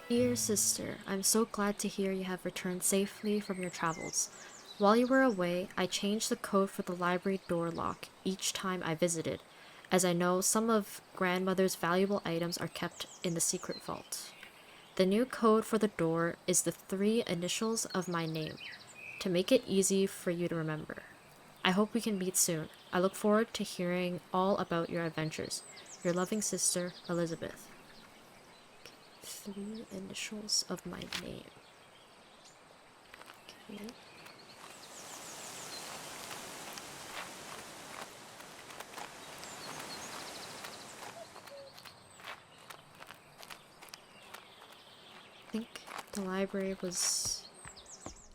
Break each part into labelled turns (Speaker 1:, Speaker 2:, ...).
Speaker 1: Dear sister, I'm so glad to hear you have returned safely from your travels. While you were away, I changed the code for the library door lock each time I visited, as I know some of grandmother's valuable items are kept in the secret vault. The new code for the door is the 3 initials of my name, to make it easy for you to remember. I hope we can meet soon. I look forward to hearing all about your adventures. Your loving sister, Elizabeth. 3 initials of my name. Okay. I think the library was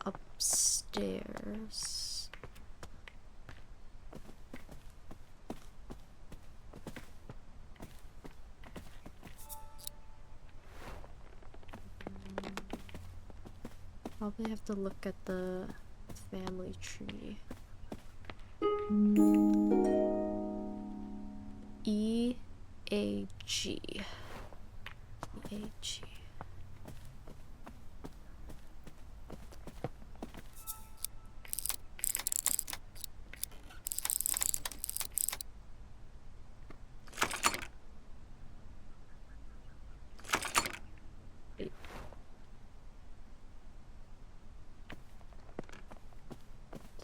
Speaker 1: upstairs. Probably have to look at the family tree. E-A-G. E-A-G.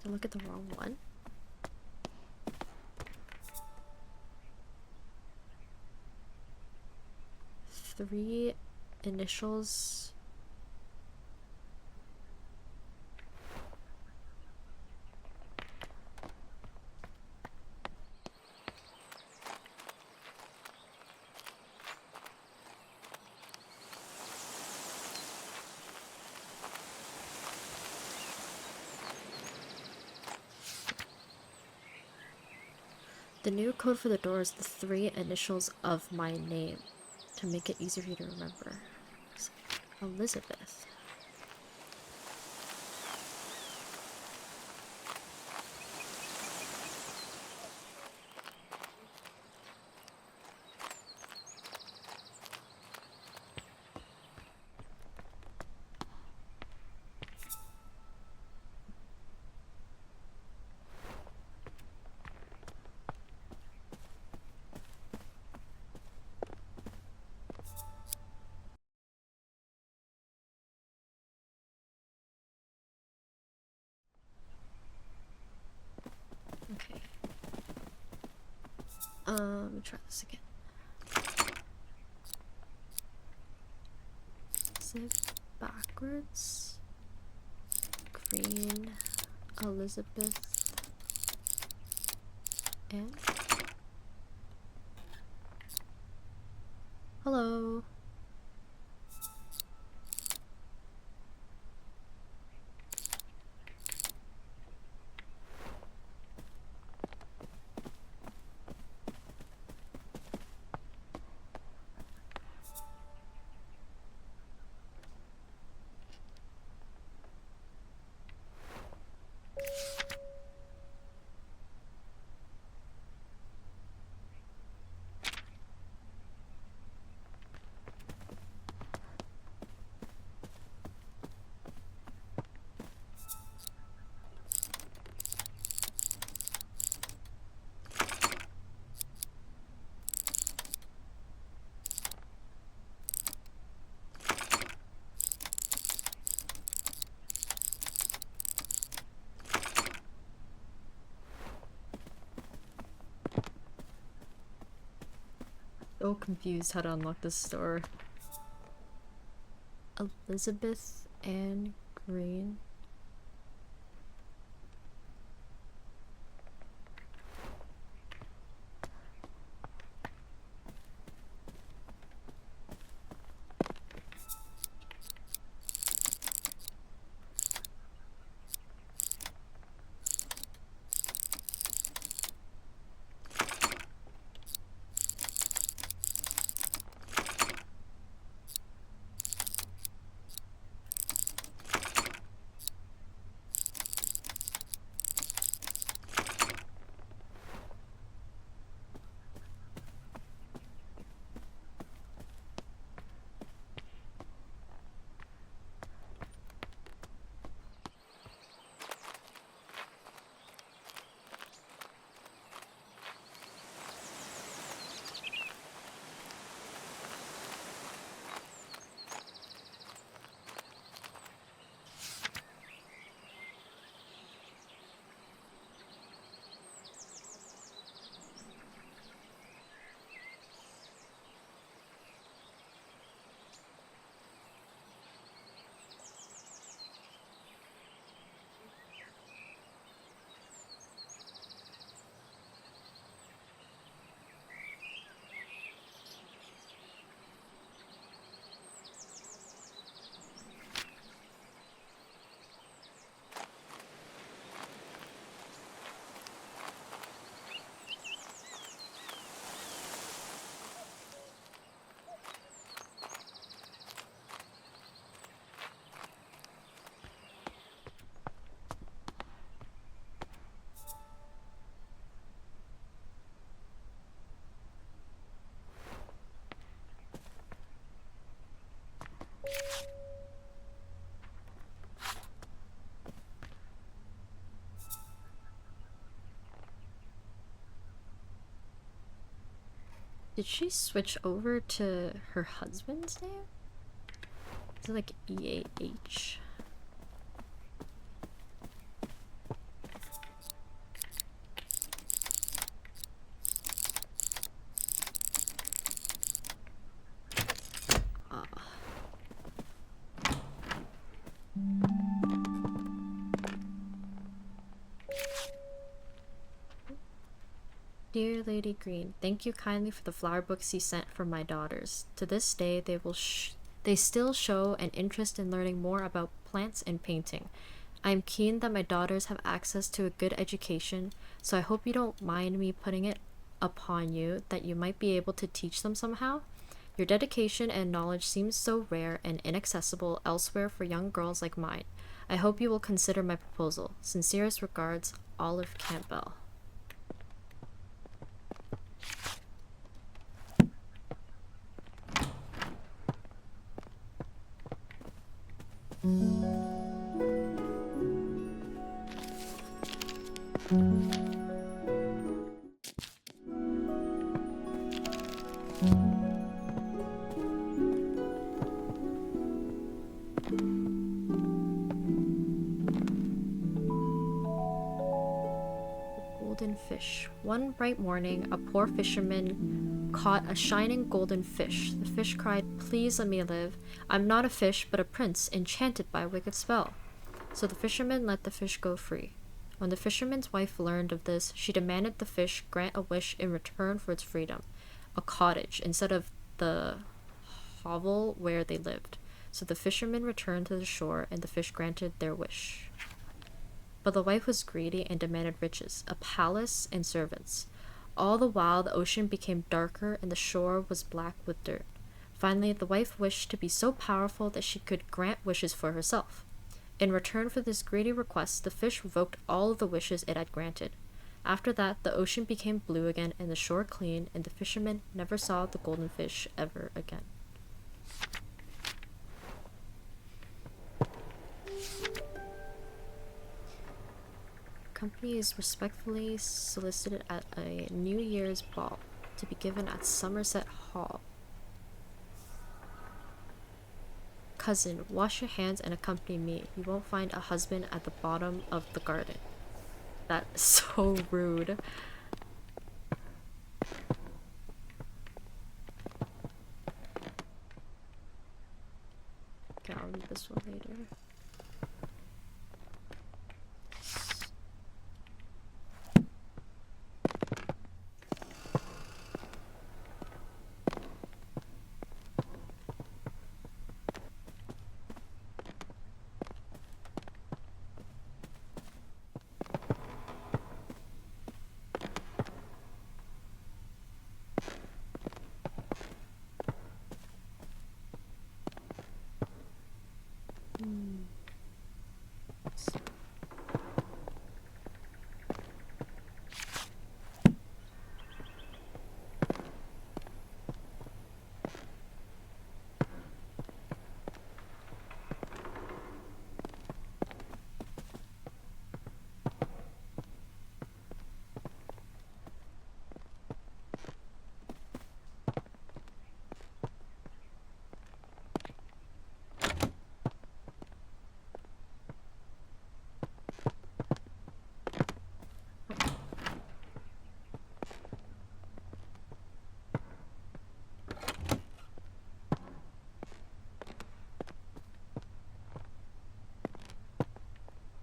Speaker 1: Did I look at the wrong one? Three initials. The new code for the door is the 3 initials of my name, to make it easier for you to remember. Elizabeth. Okay. Let me try this again. Is it backwards? Green, Elizabeth, and hello. So confused how to unlock this door. Elizabeth Ann Green. Did she switch over to her husband's name? Is it like EAH? Dear Lady Green, thank you kindly for the flower books you sent for my daughters. To this day, they still show an interest in learning more about plants and painting. I am keen that my daughters have access to a good education, so I hope you don't mind me putting it upon you that you might be able to teach them somehow. Your dedication and knowledge seems so rare and inaccessible elsewhere for young girls like mine. I hope you will consider my proposal. Sincerest regards, Olive Campbell. Golden fish. One bright morning, a poor fisherman caught a shining golden fish. The fish cried, "Please let me live. I'm not a fish, but a prince, enchanted by a wicked spell." So the fisherman let the fish go free. When the fisherman's wife learned of this, she demanded the fish grant a wish in return for its freedom, a cottage instead of the hovel where they lived. So the fisherman returned to the shore, and the fish granted their wish. But the wife was greedy and demanded riches, a palace, and servants. All the while, the ocean became darker and the shore was black with dirt. Finally, the wife wished to be so powerful that she could grant wishes for herself. In return for this greedy request, the fish revoked all of the wishes it had granted. After that, the ocean became blue again and the shore clean, and the fisherman never saw the golden fish ever again. Company is respectfully solicited at a New Year's ball to be given at Somerset Hall. Cousin, wash your hands and accompany me. You won't find a husband at the bottom of the garden. That's so rude.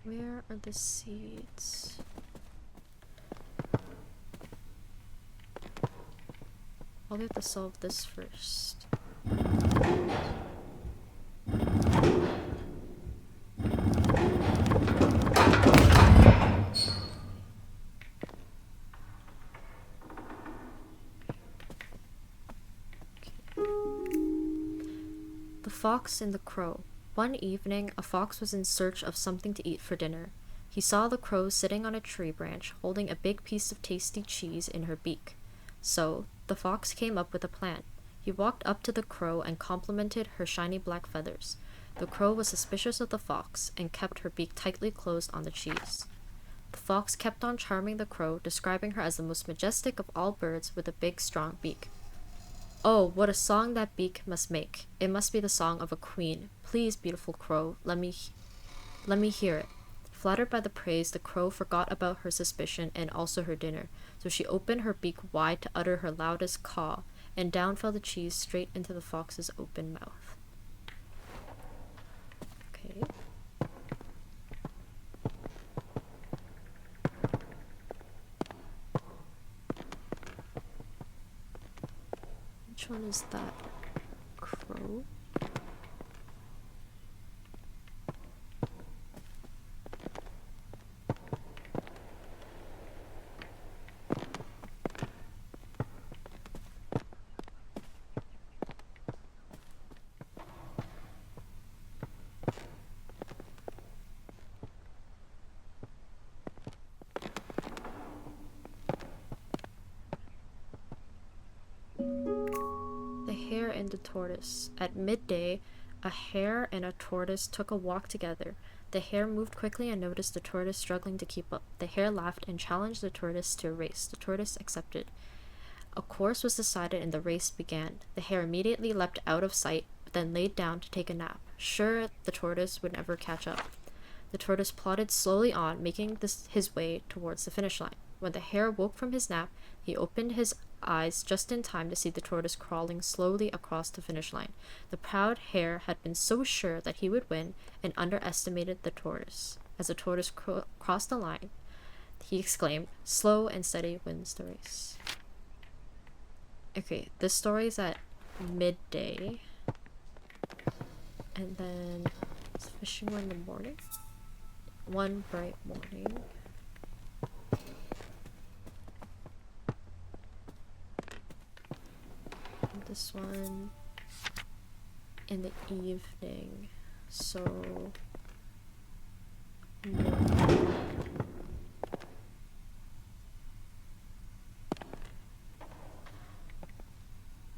Speaker 1: Where are the seeds? I'll have to solve this first. The Fox and the Crow. One evening, a fox was in search of something to eat for dinner. He saw the crow sitting on a tree branch, holding a big piece of tasty cheese in her beak. So, the fox came up with a plan. He walked up to the crow and complimented her shiny black feathers. The crow was suspicious of the fox and kept her beak tightly closed on the cheese. The fox kept on charming the crow, describing her as the most majestic of all birds with a big, strong beak. "Oh, what a song that beak must make! It must be the song of a queen. Please, beautiful crow, let me hear it." Flattered by the praise, the crow forgot about her suspicion and also her dinner, so she opened her beak wide to utter her loudest caw, and down fell the cheese straight into the fox's open mouth. Okay. Which one is that? Crow? The Hare and the Tortoise. At midday, a hare and a tortoise took a walk together. The hare moved quickly and noticed the tortoise struggling to keep up. The hare laughed and challenged the tortoise to a race. The tortoise accepted. A course was decided and the race began. The hare immediately leapt out of sight, but then laid down to take a nap. Sure, the tortoise would never catch up. The tortoise plodded slowly on, making his way towards the finish line. When the hare woke from his nap, he opened his eyes just in time to see the tortoise crawling slowly across the finish line. The proud hare had been so sure that he would win and underestimated the tortoise. As the tortoise crossed the line, he exclaimed, "Slow and steady wins the race." Okay, this story is at midday. And then it's fishing one in the morning. One bright morning. And this one in the evening. So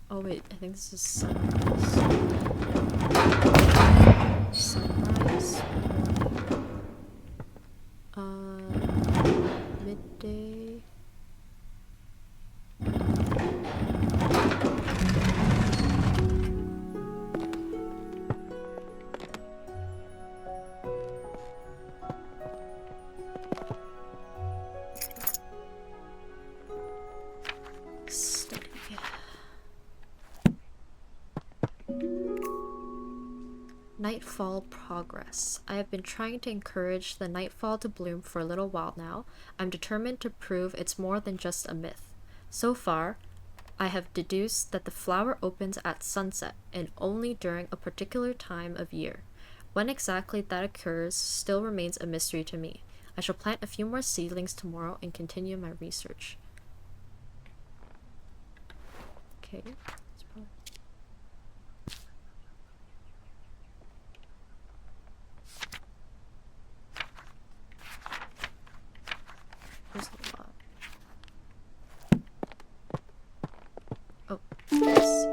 Speaker 1: oh wait, I think this is sunrise. Sunrise. Midday. Steady. Nightfall progress. I have been trying to encourage the nightfall to bloom for a little while now. I'm determined to prove it's more than just a myth. So far, I have deduced that the flower opens at sunset and only during a particular time of year. When exactly that occurs still remains a mystery to me. I shall plant a few more seedlings tomorrow and continue my research. Okay. There's a lot. Oh, yes.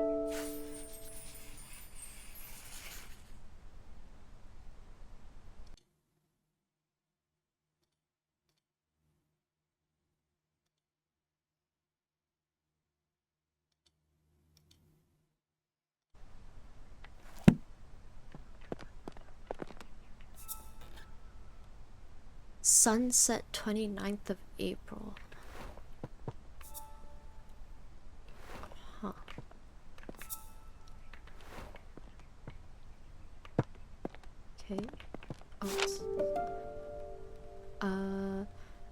Speaker 1: Sunset 29th of April. Huh. Okay. Oh,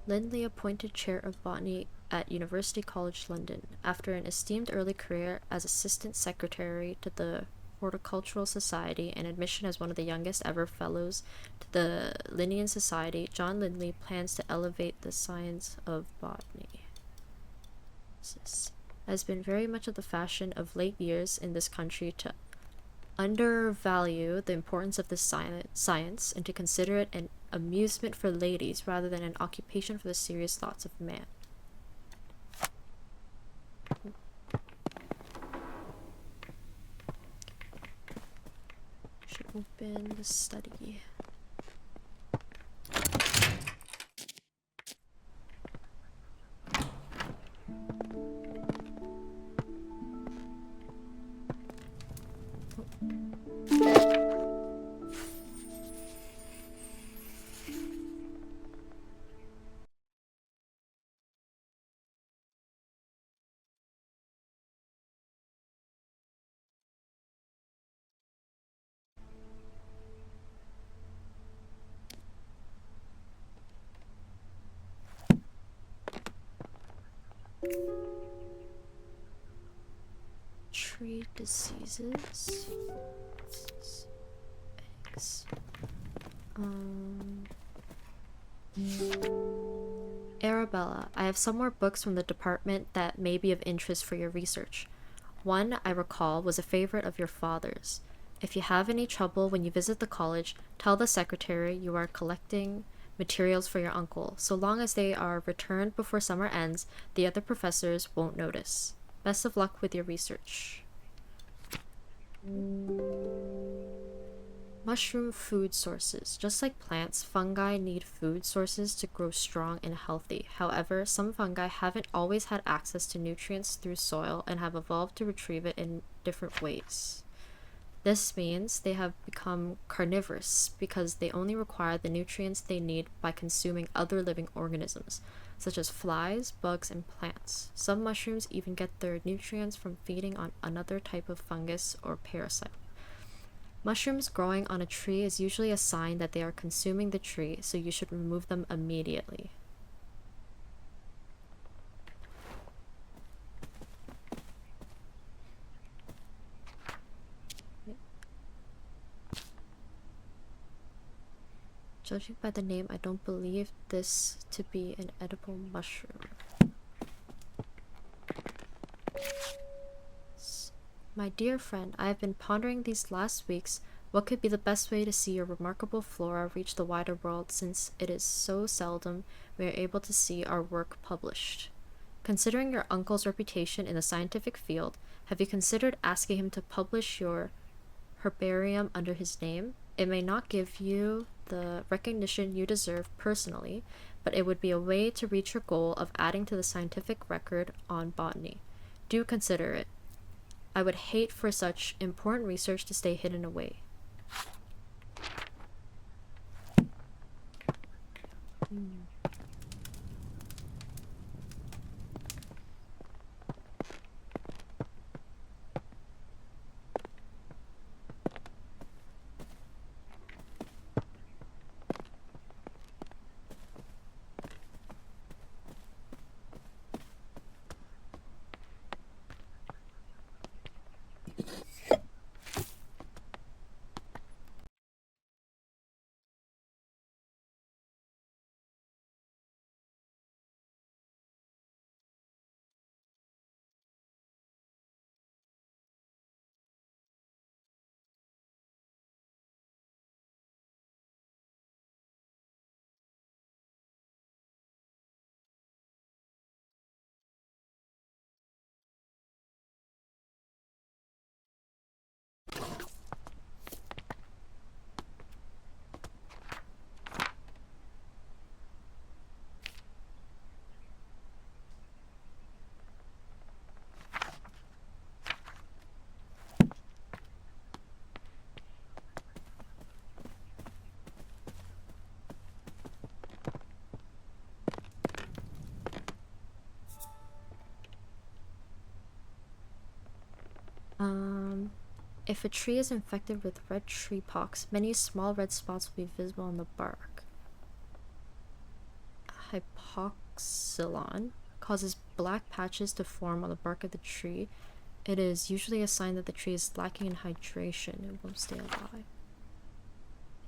Speaker 1: Lindley appointed chair of botany at University College London after an esteemed early career as assistant secretary to the Horticultural Society and admission as one of the youngest ever fellows to the Linnean Society. John Lindley plans to elevate the science of botany. This has been very much of the fashion of late years in this country to undervalue the importance of this science and to consider it an amusement for ladies rather than an occupation for the serious thoughts of man. Should open the study. Tree diseases. Eggs. Arabella, I have some more books from the department that may be of interest for your research. One, I recall, was a favorite of your father's. If you have any trouble when you visit the college, tell the secretary you are collecting materials for your uncle. So long as they are returned before summer ends, the other professors won't notice. Best of luck with your research. Mushroom food sources. Just like plants, fungi need food sources to grow strong and healthy. However, some fungi haven't always had access to nutrients through soil and have evolved to retrieve it in different ways. This means they have become carnivorous because they only require the nutrients they need by consuming other living organisms, such as flies, bugs, and plants. Some mushrooms even get their nutrients from feeding on another type of fungus or parasite. Mushrooms growing on a tree is usually a sign that they are consuming the tree, so you should remove them immediately. Judging by the name, I don't believe this to be an edible mushroom. My dear friend, I have been pondering these last weeks what could be the best way to see your remarkable flora reach the wider world, since it is so seldom we are able to see our work published. Considering your uncle's reputation in the scientific field, have you considered asking him to publish your herbarium under his name? It may not give you the recognition you deserve personally, but it would be a way to reach your goal of adding to the scientific record on botany. Do consider it. I would hate for such important research to stay hidden away. If a tree is infected with red tree pox, many small red spots will be visible on the bark. hypoxylon causes black patches to form on the bark of the tree. It is usually a sign that the tree is lacking in hydration and won't stay alive.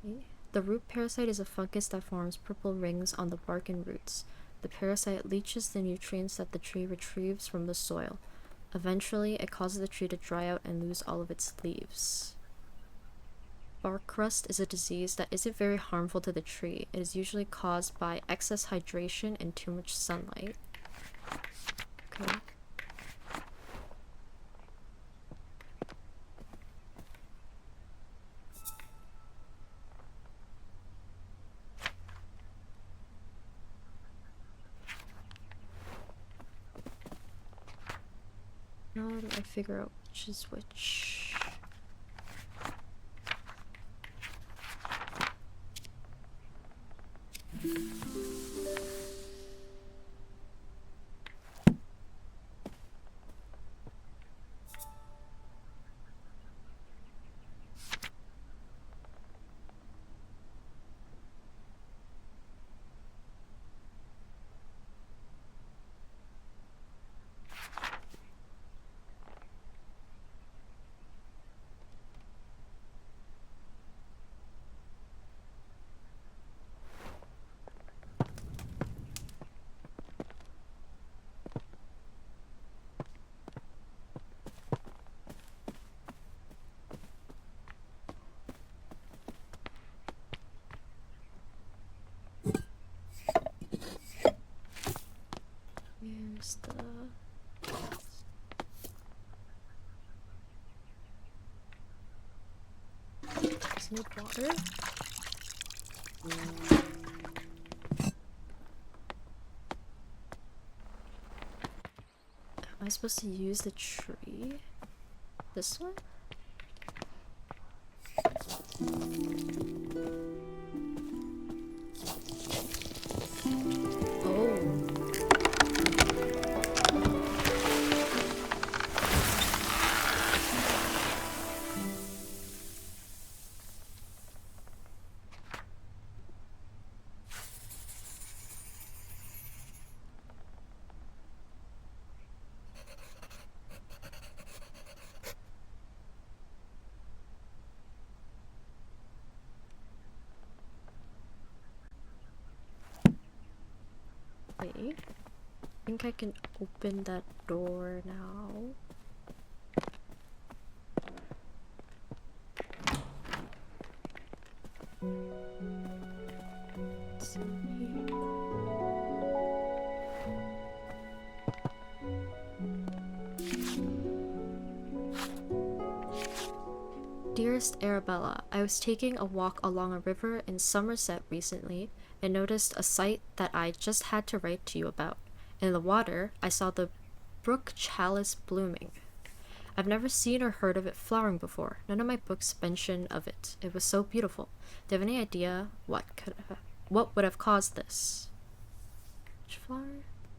Speaker 1: Okay. The root parasite is a fungus that forms purple rings on the bark and roots. The parasite leaches the nutrients that the tree retrieves from the soil. Eventually, it causes the tree to dry out and lose all of its leaves. Bark rust is a disease that isn't very harmful to the tree. It is usually caused by excess hydration and too much sunlight. Okay. How do I figure out which is which? Here's the... There's no water. Am I supposed to use the tree? This one? Oh. Wait. I think I can open that door now. Let's see. Dearest Arabella, I was taking a walk along a river in Somerset recently and noticed a sight that I just had to write to you about. In the water, I saw the brook chalice blooming. I've never seen or heard of it flowering before. None of my books mention of it. It was so beautiful. Do you have any idea what would have caused this? Which flower?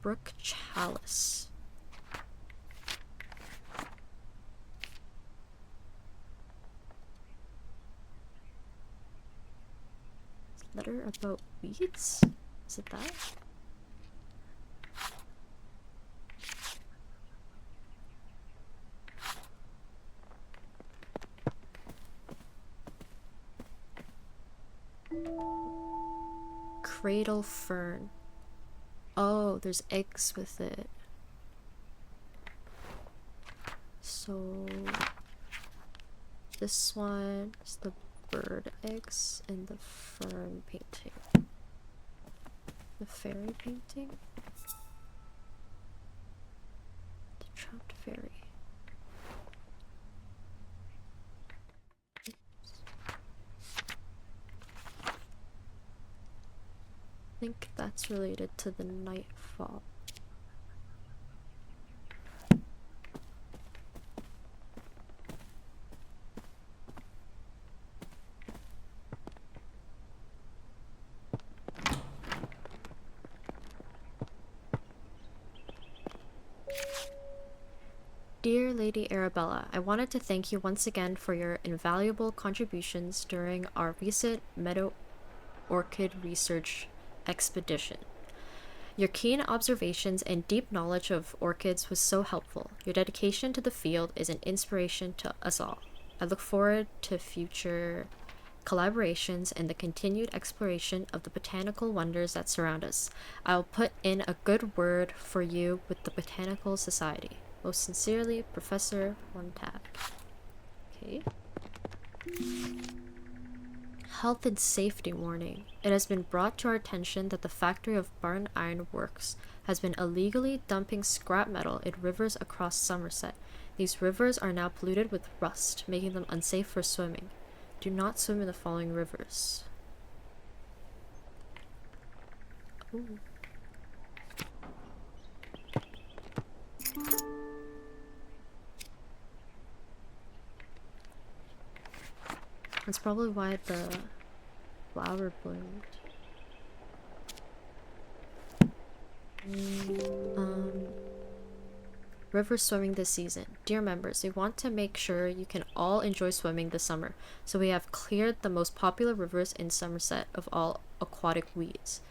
Speaker 1: Brook chalice. Letter about weeds? Is it that? Cradle fern. Oh, there's eggs with it. So this one is the bird eggs and the fern painting. The fairy painting? The trapped fairy. I think that's related to the nightfall. Dear Lady Arabella, I wanted to thank you once again for your invaluable contributions during our recent meadow orchid research expedition. Your keen observations and deep knowledge of orchids was so helpful. Your dedication to the field is an inspiration to us all. I look forward to future collaborations and the continued exploration of the botanical wonders that surround us. I'll put in a good word for you with the Botanical Society. Most sincerely, Professor Montab. Okay. Health and safety warning. It has been brought to our attention that the factory of Barton Iron Works has been illegally dumping scrap metal in rivers across Somerset. These rivers are now polluted with rust, making them unsafe for swimming. Do not swim in the following rivers. Ooh. That's probably why the flower bloomed. River swimming this season. Dear members, we want to make sure you can all enjoy swimming this summer, so we have cleared the most popular rivers in Somerset of all aquatic weeds.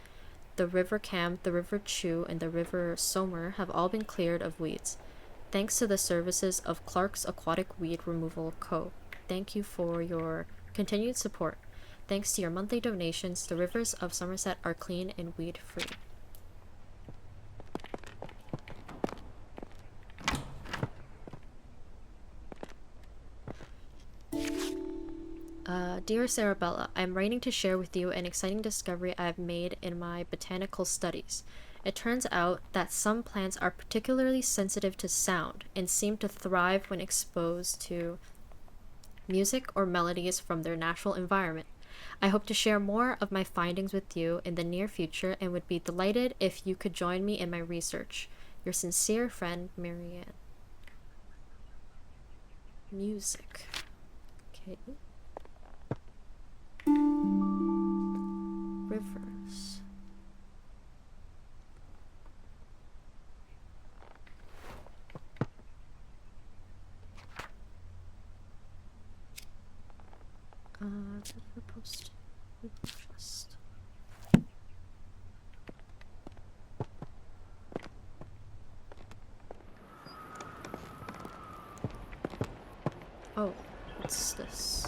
Speaker 1: The River Cam, the River Chew, and the River Somer have all been cleared of weeds, thanks to the services of Clark's Aquatic Weed Removal Co. Thank you for your continued support. Thanks to your monthly donations, the rivers of Somerset are clean and weed-free. Dear Sarabella, I am writing to share with you an exciting discovery I have made in my botanical studies. It turns out that some plants are particularly sensitive to sound and seem to thrive when exposed to music or melodies from their natural environment. I hope to share more of my findings with you in the near future and would be delighted if you could join me in my research. Your sincere friend, Marianne. Music. Okay. Rivers. River post. Trust. Oh, what's this?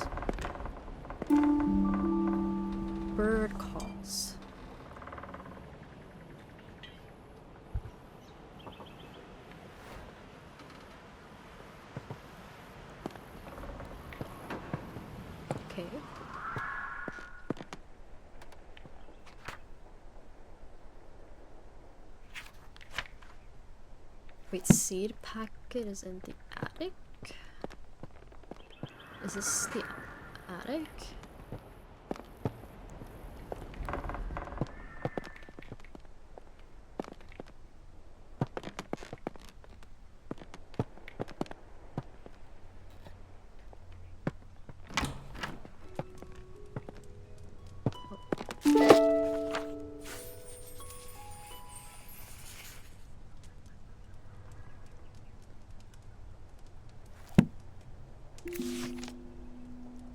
Speaker 1: Bird calls. Okay. Wait, seed packet is in the attic? Is this the attic?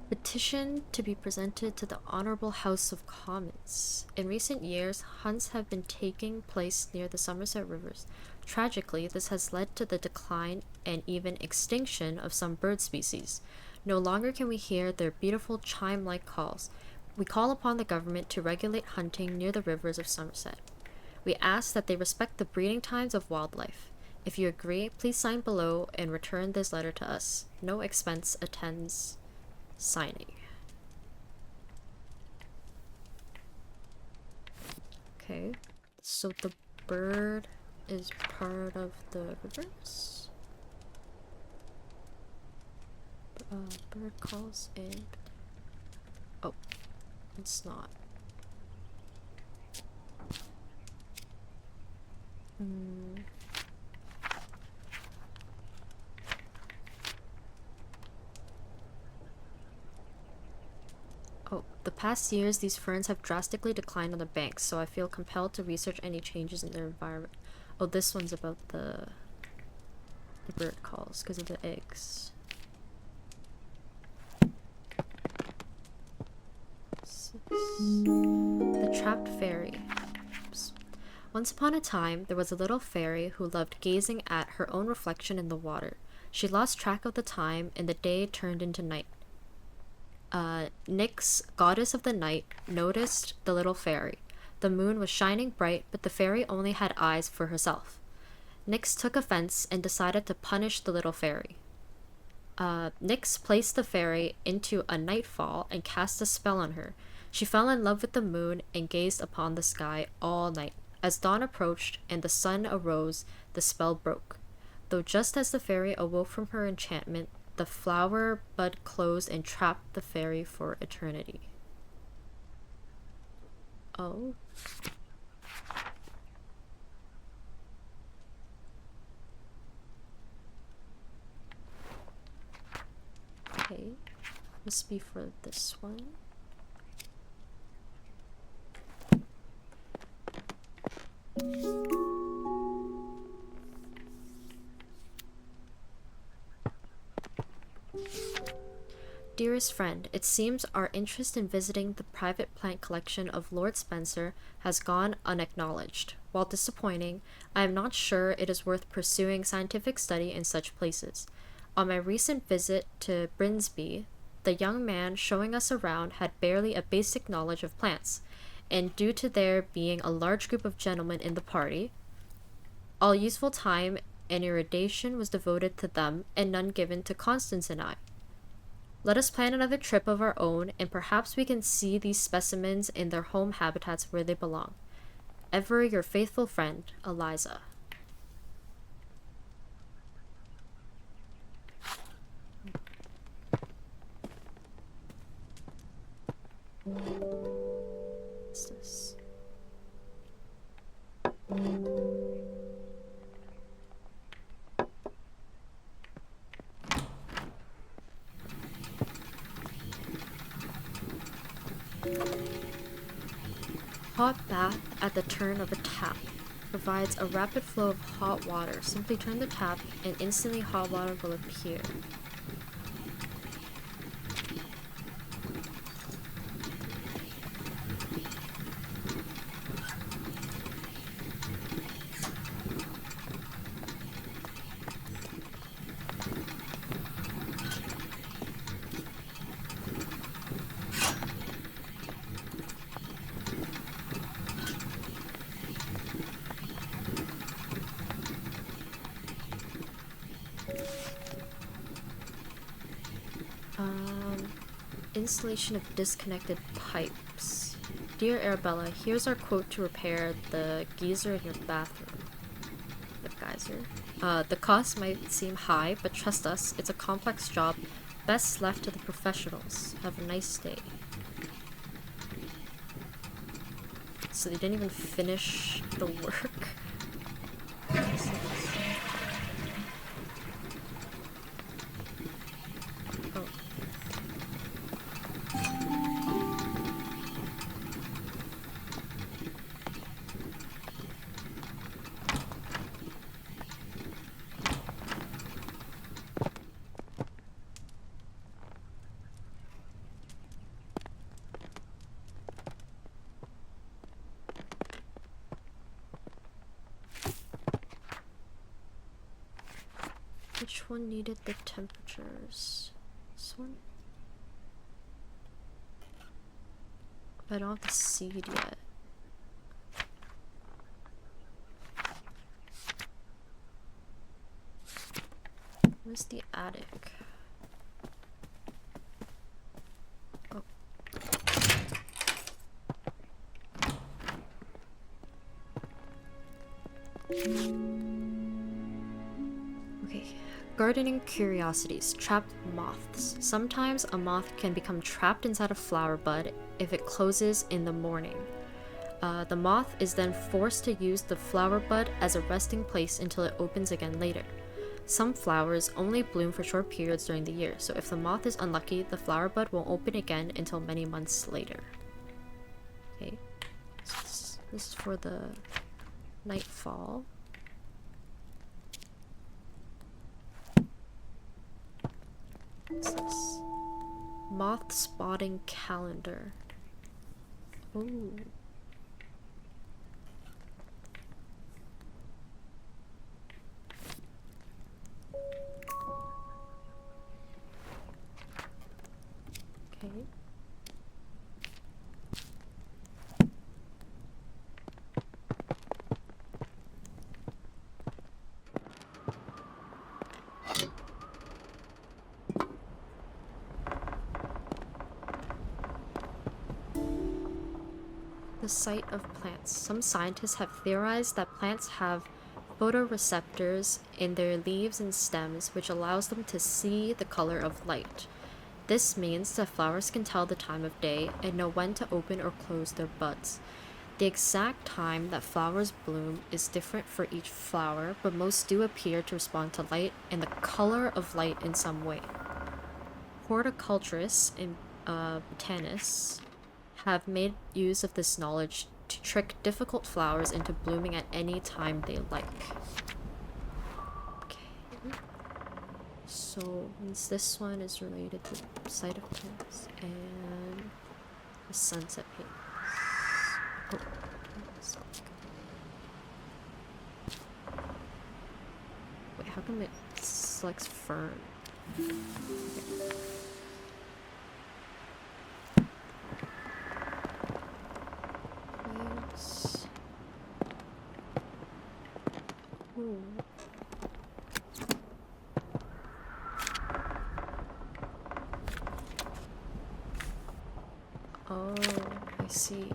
Speaker 1: Petition to be presented to the Honourable House of Commons. In recent years, hunts have been taking place near the Somerset rivers. Tragically, this has led to the decline and even extinction of some bird species. No longer can we hear their beautiful chime-like calls. We call upon the government to regulate hunting near the rivers of Somerset. We ask that they respect the breeding times of wildlife. If you agree, please sign below and return this letter to us. No expense attends signing. Okay, so the bird is part of the rivers. Bird calls in. Oh, it's not. Oh, the past years, these ferns have drastically declined on the banks, so I feel compelled to research any changes in their environment. Oh, this one's about the bird calls, because of the eggs. The trapped fairy. Oops. Once upon a time, there was a little fairy who loved gazing at her own reflection in the water. She lost track of the time, and the day turned into night. Nyx, goddess of the night, noticed the little fairy. The moon was shining bright, but the fairy only had eyes for herself. Nyx took offense and decided to punish the little fairy. Nyx placed the fairy into a nightfall and cast a spell on her. She fell in love with the moon and gazed upon the sky all night. As dawn approached and the sun arose, the spell broke. Though just as the fairy awoke from her enchantment, the flower bud closed and trapped the fairy for eternity. Oh. Okay. Must be for this one. Dearest friend, it seems our interest in visiting the private plant collection of Lord Spencer has gone unacknowledged. While disappointing, I am not sure it is worth pursuing scientific study in such places. On my recent visit to Brinsby, the young man showing us around had barely a basic knowledge of plants, and due to there being a large group of gentlemen in the party, all useful time and erudition was devoted to them and none given to Constance and I. Let us plan another trip of our own, and perhaps we can see these specimens in their home habitats where they belong. Ever your faithful friend, Eliza. What's this? Hot bath at the turn of a tap provides a rapid flow of hot water. Simply turn the tap and instantly hot water will appear. Installation of disconnected pipes. Dear Arabella, here's our quote to repair the geyser in your bathroom. The geyser. The cost might seem high, but trust us, it's a complex job best left to the professionals. Have a nice day. So they didn't even finish the work. Which one needed the temperatures? This one? I don't have the seed yet. Where's the attic? Oh. Okay. Gardening curiosities. Trapped moths. Sometimes a moth can become trapped inside a flower bud if it closes in the morning. The moth is then forced to use the flower bud as a resting place until it opens again later. Some flowers only bloom for short periods during the year, so if the moth is unlucky, the flower bud won't open again until many months later. Okay, so this is for the nightfall. What's this? Moth spotting calendar. Ooh. The sight of plants. Some scientists have theorized that plants have photoreceptors in their leaves and stems, which allows them to see the color of light. This means that flowers can tell the time of day and know when to open or close their buds. The exact time that flowers bloom is different for each flower, but most do appear to respond to light and the color of light in some way. Horticulturists and botanists have made use of this knowledge to trick difficult flowers into blooming at any time they like. Okay. So, means this one is related to the sight of plants and the sunset paintings. Oh, wait, how come it selects fern? Okay. Thanks. Ooh. Oh, I see.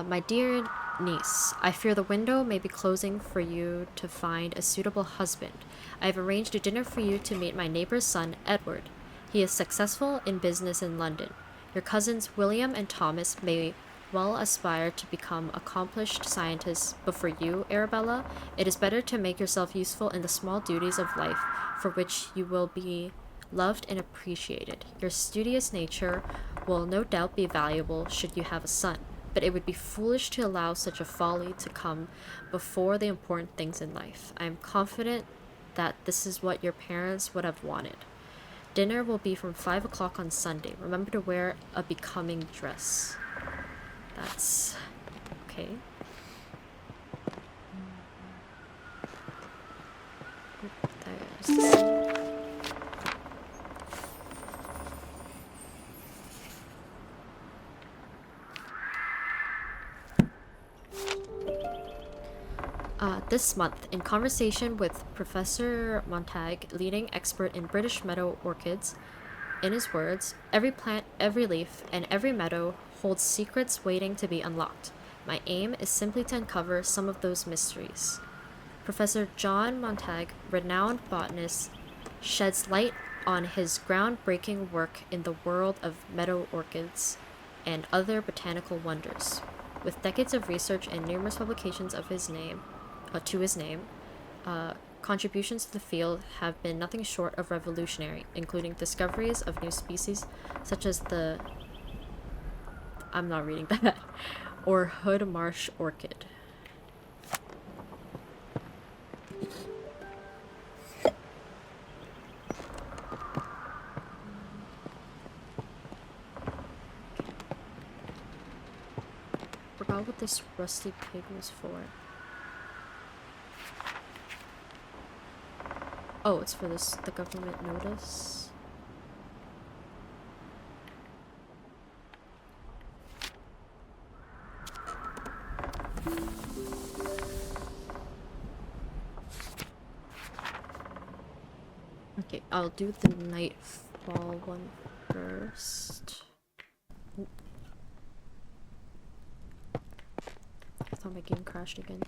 Speaker 1: My dear niece, I fear the window may be closing for you to find a suitable husband. I have arranged a dinner for you to meet my neighbor's son, Edward. He is successful in business in London. Your cousins William and Thomas may well aspire to become accomplished scientists, but for you, Arabella, it is better to make yourself useful in the small duties of life, for which you will be loved and appreciated. Your studious nature will no doubt be valuable should you have a son, but it would be foolish to allow such a folly to come before the important things in life. I am confident that this is what your parents would have wanted. Dinner will be from 5 o'clock on Sunday. Remember to wear a becoming dress. That's okay. There's the this month, in conversation with Professor Montag, leading expert in British meadow orchids, in his words, every plant, every leaf, and every meadow holds secrets waiting to be unlocked. My aim is simply to uncover some of those mysteries. Professor John Montag, renowned botanist, sheds light on his groundbreaking work in the world of meadow orchids and other botanical wonders. With decades of research and numerous publications of his name, to his name, contributions to the field have been nothing short of revolutionary, including discoveries of new species such as the I'm not reading that or hood marsh orchid. Forgot what this rusty pig was for. Oh, it's for this the government notice. Okay, I'll do the nightfall one first. Ooh. I thought my game crashed again.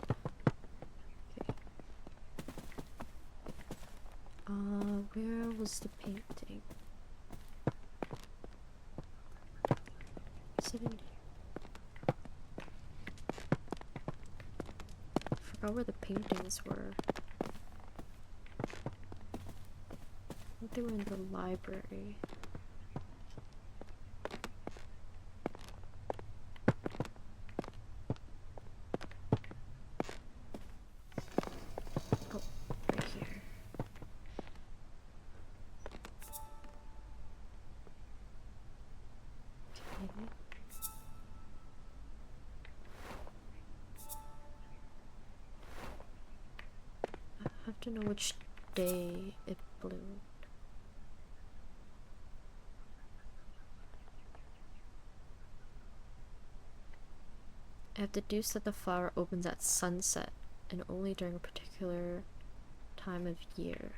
Speaker 1: Where was the painting? Is it in here? I forgot where the paintings were. I think they were in the library. Oh, right here. I have to know which day it bloomed. I have deduced that the flower opens at sunset and only during a particular time of year.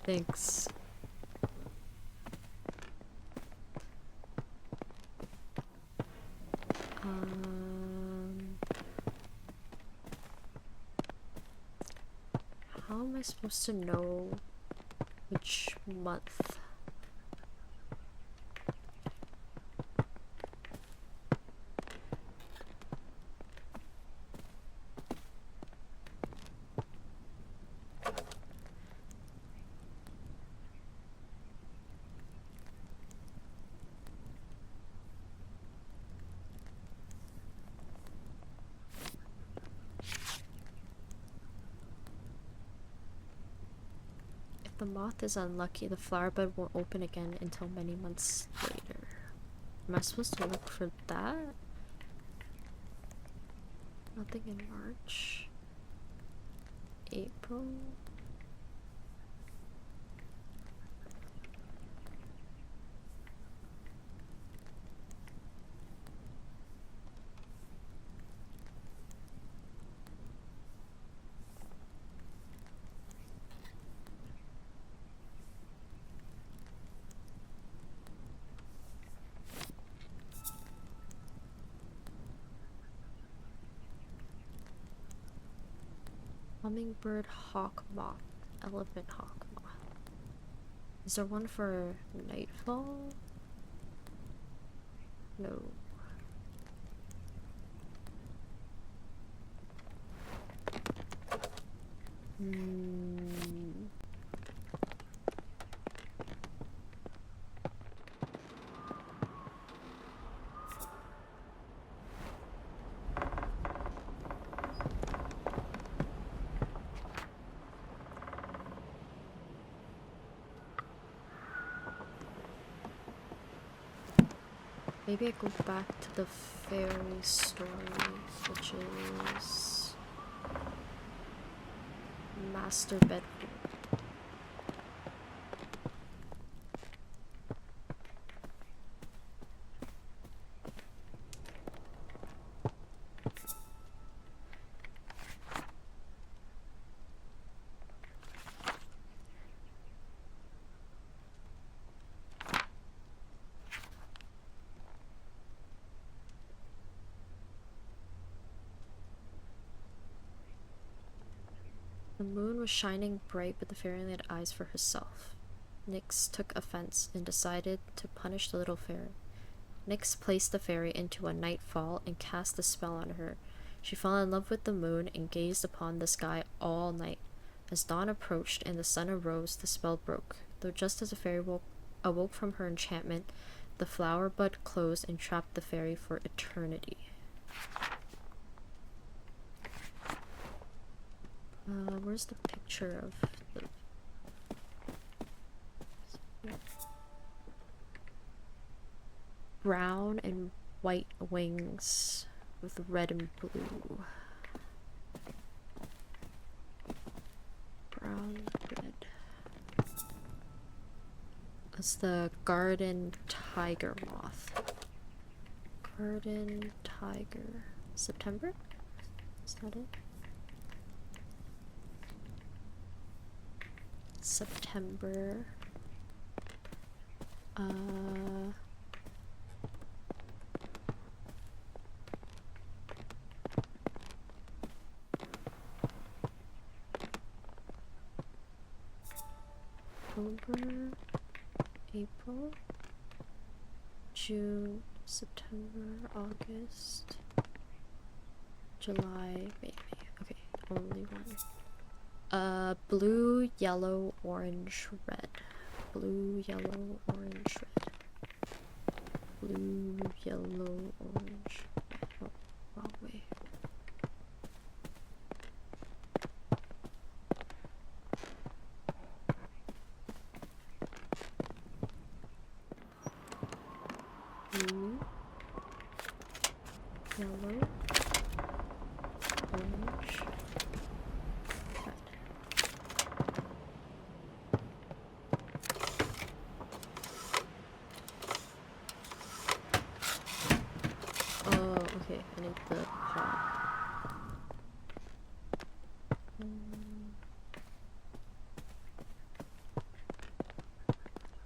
Speaker 1: Thanks. How am I supposed to know which month? If the moth is unlucky, the flower bud won't open again until many months later. Am I supposed to look for that? Nothing in March. April? Hummingbird, hawk moth, elephant hawk moth. Is there one for nightfall? No. Maybe I go back to the fairy story, which is master bedroom. The moon was shining bright, but the fairy had eyes for herself. Nyx took offense and decided to punish the little fairy. Nyx placed the fairy into a nightfall and cast a spell on her. She fell in love with the moon and gazed upon the sky all night. As dawn approached and the sun arose, the spell broke. Though just as the fairy awoke from her enchantment, the flower bud closed and trapped the fairy for eternity. Where's the picture of the... Brown and white wings with red and blue. Brown, red. That's the garden tiger moth. Garden tiger. September? Is that it? September. October, April, June, September, August, July, maybe. Okay, only one. Blue, yellow, orange, red. Blue, yellow, orange, red. Blue, yellow, orange, red. Oh, wrong way. Blue, yellow, orange, red. Oh, okay, I need the pot.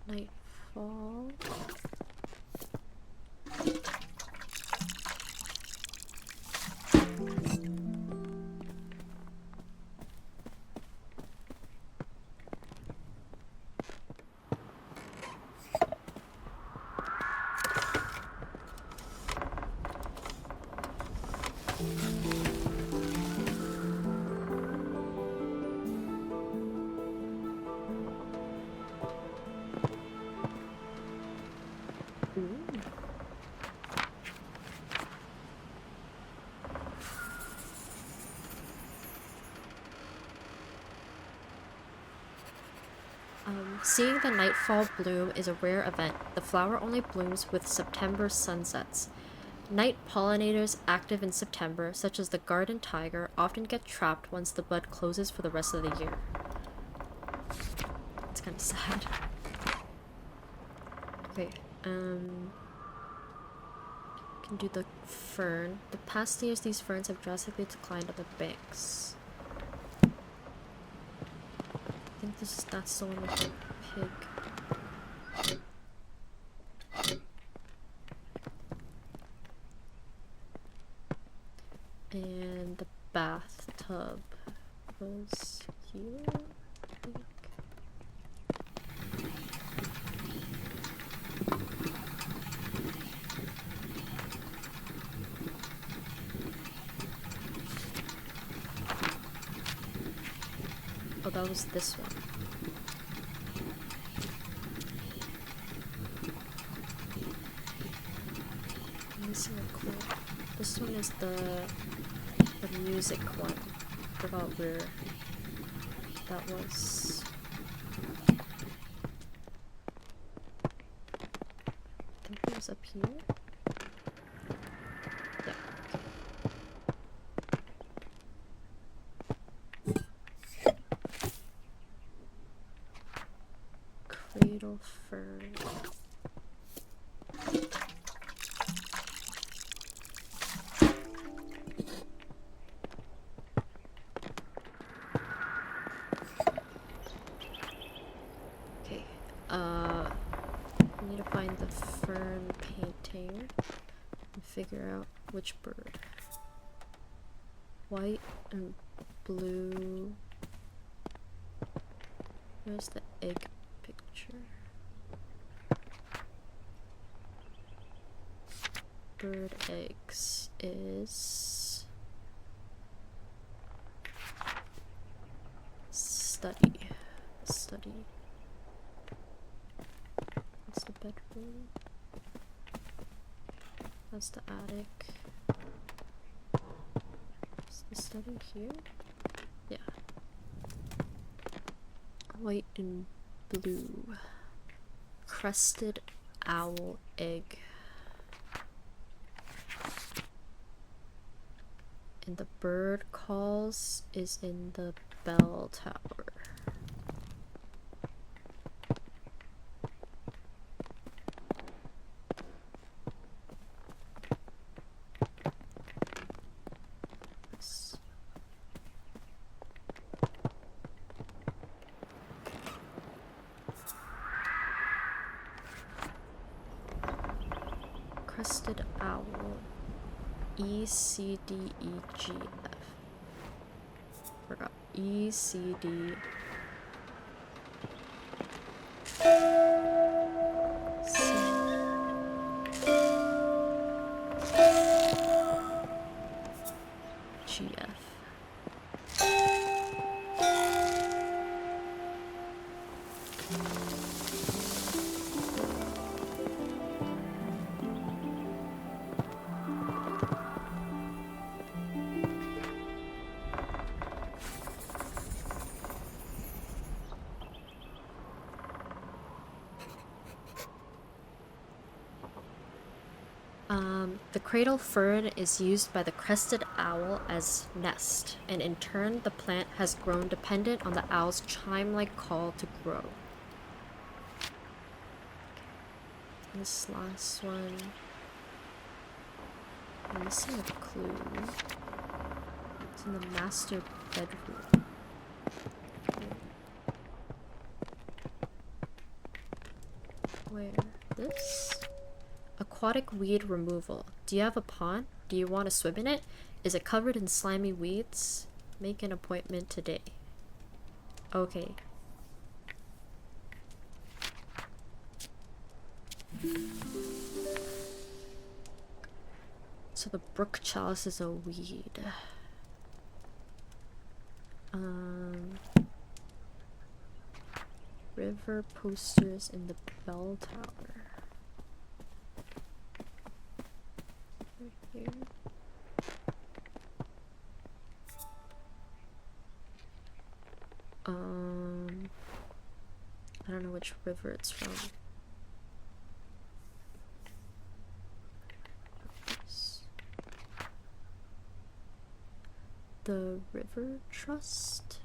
Speaker 1: Nightfall. Seeing the nightfall bloom is a rare event. The flower only blooms with September sunsets. Night pollinators active in September, such as the garden tiger, often get trapped once the bud closes for the rest of the year. It's kind of sad. Okay, can do the fern. The past years, these ferns have drastically declined on the banks. I think that's the one with the pig. And the bathtub goes here, I think. Oh, that was this one. Missing a clue. This one is the music one. Forgot where that was. I think it was up here. Yeah. Cradle fern. I need to find the fern painting and figure out which bird. White and blue. Where's the egg picture? Bird eggs is study. That's the bedroom. That's the attic. Is the study here? Yeah. White and blue. Crested owl egg. And the bird calls is in the bell tower. Crested owl. E C D E G F. Forgot. E C D. G F. The cradle fern is used by the crested owl as nest, and in turn the plant has grown dependent on the owl's chime-like call to grow. This last one, I'm missing a clue. It's in the master bedroom. Where? This? Aquatic weed removal. Do you have a pond? Do you want to swim in it? Is it covered in slimy weeds? Make an appointment today. Okay. So the brook chalice is a weed. River posters in the bell tower. Right here. I don't know which river it's from. The River Trust?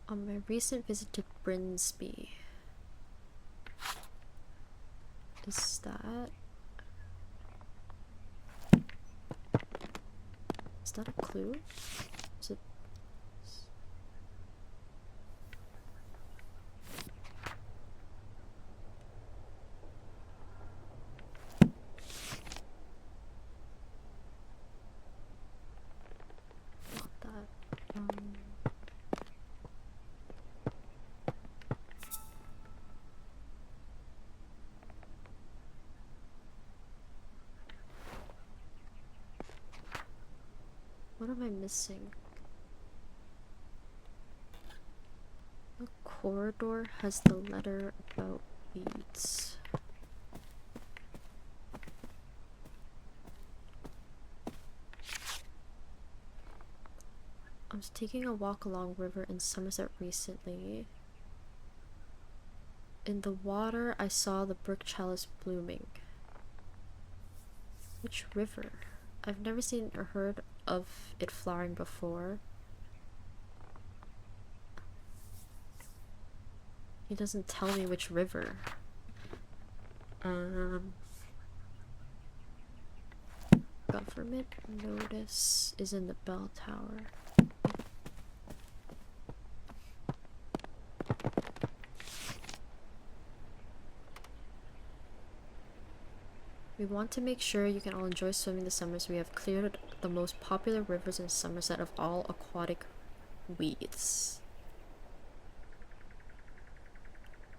Speaker 1: On my recent visit to Brinsby. Is that a clue? Is it? Not that. What am I missing? The corridor has the letter about weeds. I was taking a walk along river in Somerset recently. In the water, I saw the brook chalice blooming. Which river? I've never seen or heard of it flowering before. He doesn't tell me which river. Government notice is in the bell tower. We want to make sure you can all enjoy swimming this summer, so we have cleared the most popular rivers in Somerset of all aquatic weeds.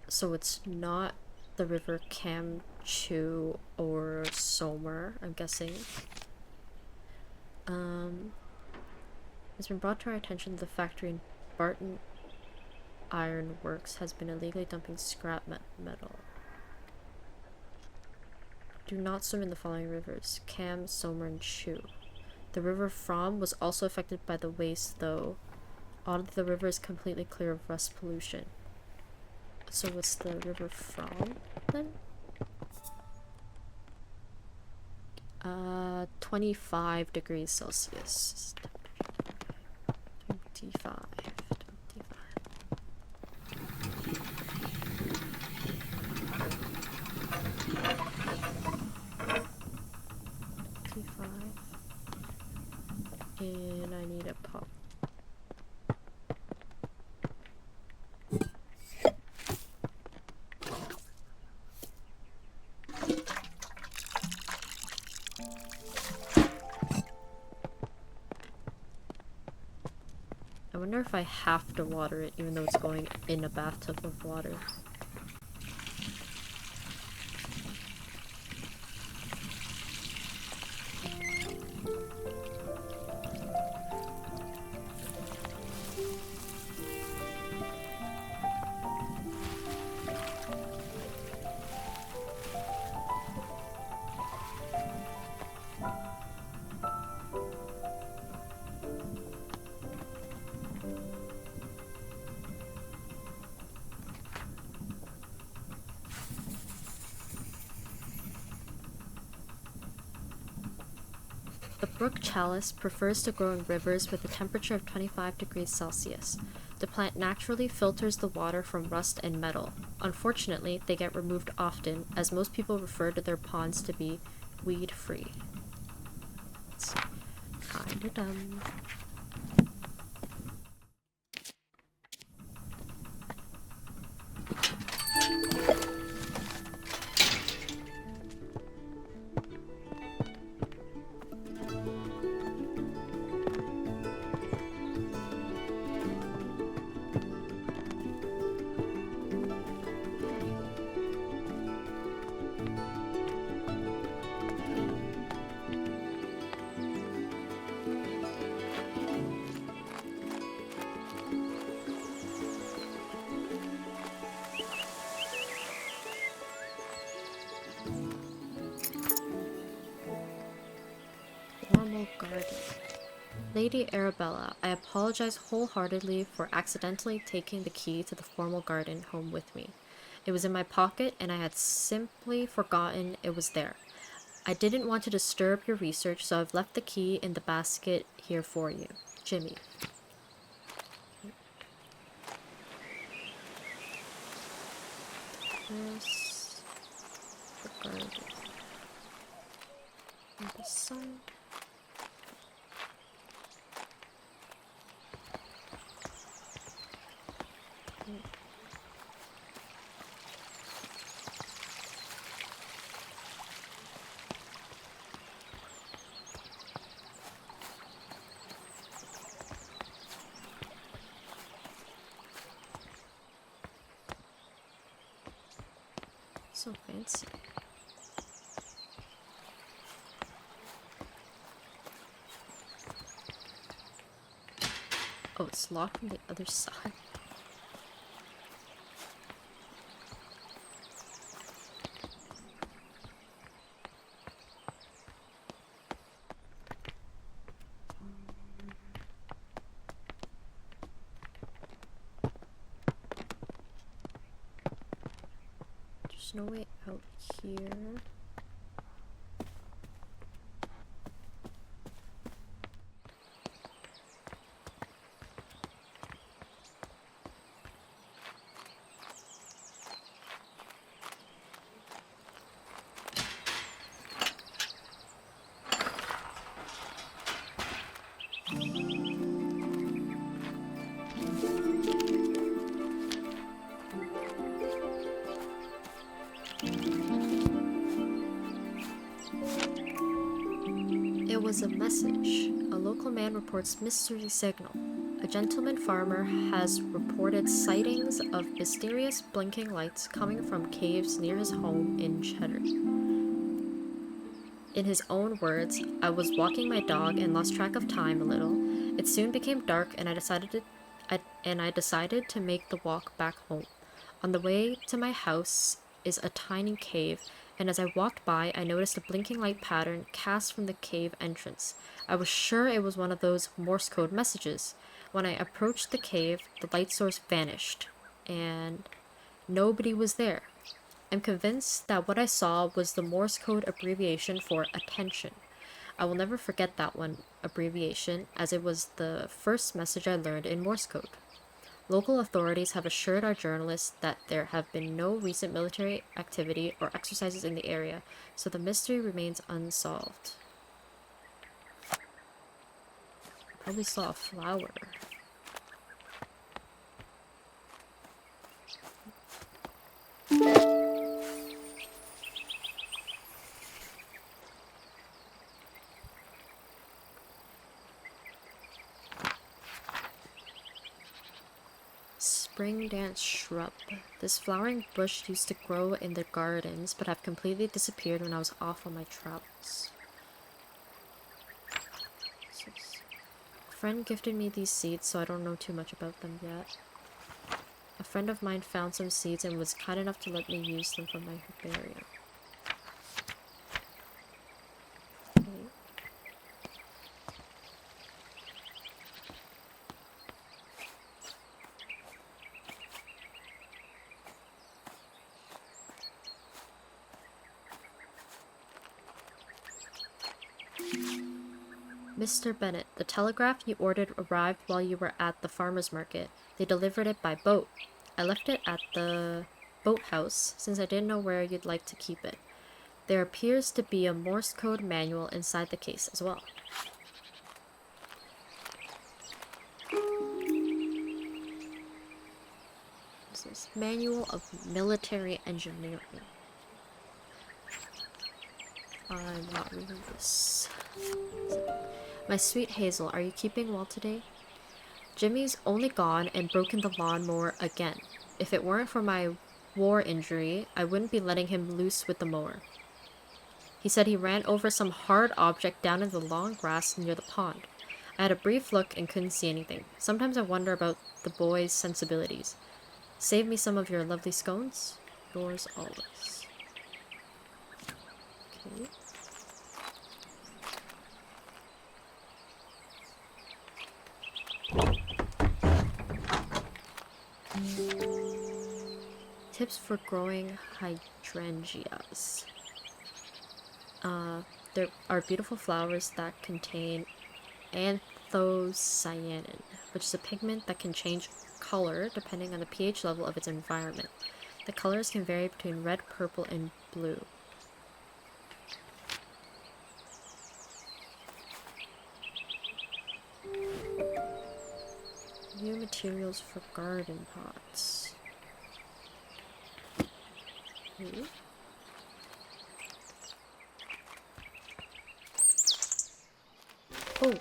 Speaker 1: So it's not the river Cam, Chew, or Somer, I'm guessing. It's been brought to our attention that the factory in Barton Iron Works has been illegally dumping scrap metal. Do not swim in the following rivers: Cam, Somer, and Chew. The river From was also affected by the waste, though. Oddly, the river is completely clear of rust pollution. So what's the river From, then? 25 degrees Celsius. 25. And I need a pop. I wonder if I have to water it even though it's going in a bathtub of water. The brook chalice prefers to grow in rivers with a temperature of 25 degrees Celsius. The plant naturally filters the water from rust and metal. Unfortunately, they get removed often, as most people refer to their ponds to be weed-free. It's kinda dumb. Formal garden. Lady Arabella, I apologize wholeheartedly for accidentally taking the key to the formal garden home with me. It was in my pocket and I had simply forgotten it was there. I didn't want to disturb your research, so I've left the key in the basket here for you. Jimmy. This, the garden. And the sun. So fancy. Oh, it's locked from the other side. There's no way out here. It was a message. A local man reports mystery signal. A gentleman farmer has reported sightings of mysterious blinking lights coming from caves near his home in Cheddar. In his own words, I was walking my dog and lost track of time a little. It soon became dark and I decided to make the walk back home. On the way to my house is a tiny cave, and as I walked by, I noticed a blinking light pattern cast from the cave entrance. I was sure it was one of those Morse code messages. When I approached the cave, the light source vanished, and nobody was there. I'm convinced that what I saw was the Morse code abbreviation for attention. I will never forget that one abbreviation, as it was the first message I learned in Morse code. Local authorities have assured our journalists that there have been no recent military activity or exercises in the area, so the mystery remains unsolved. I probably saw a flower. Spring dance shrub. This flowering bush used to grow in the gardens, but have completely disappeared when I was off on my travels. A friend gifted me these seeds, so I don't know too much about them yet. A friend of mine found some seeds and was kind enough to let me use them for my herbarium. Mr. Bennett, the telegraph you ordered arrived while you were at the farmer's market. They delivered it by boat. I left it at the boathouse since I didn't know where you'd like to keep it. There appears to be a Morse code manual inside the case as well. This is Manual of Military Engineering. I'm not reading this. My sweet Hazel, are you keeping well today? Jimmy's only gone and broken the lawnmower again. If it weren't for my war injury, I wouldn't be letting him loose with the mower. He said he ran over some hard object down in the long grass near the pond. I had a brief look and couldn't see anything. Sometimes I wonder about the boy's sensibilities. Save me some of your lovely scones. Yours always. Okay. Tips for growing hydrangeas. There are beautiful flowers that contain anthocyanin, which is a pigment that can change color depending on the pH level of its environment. The colors can vary between red, purple, and blue. New materials for garden pots. Ooh. Oh.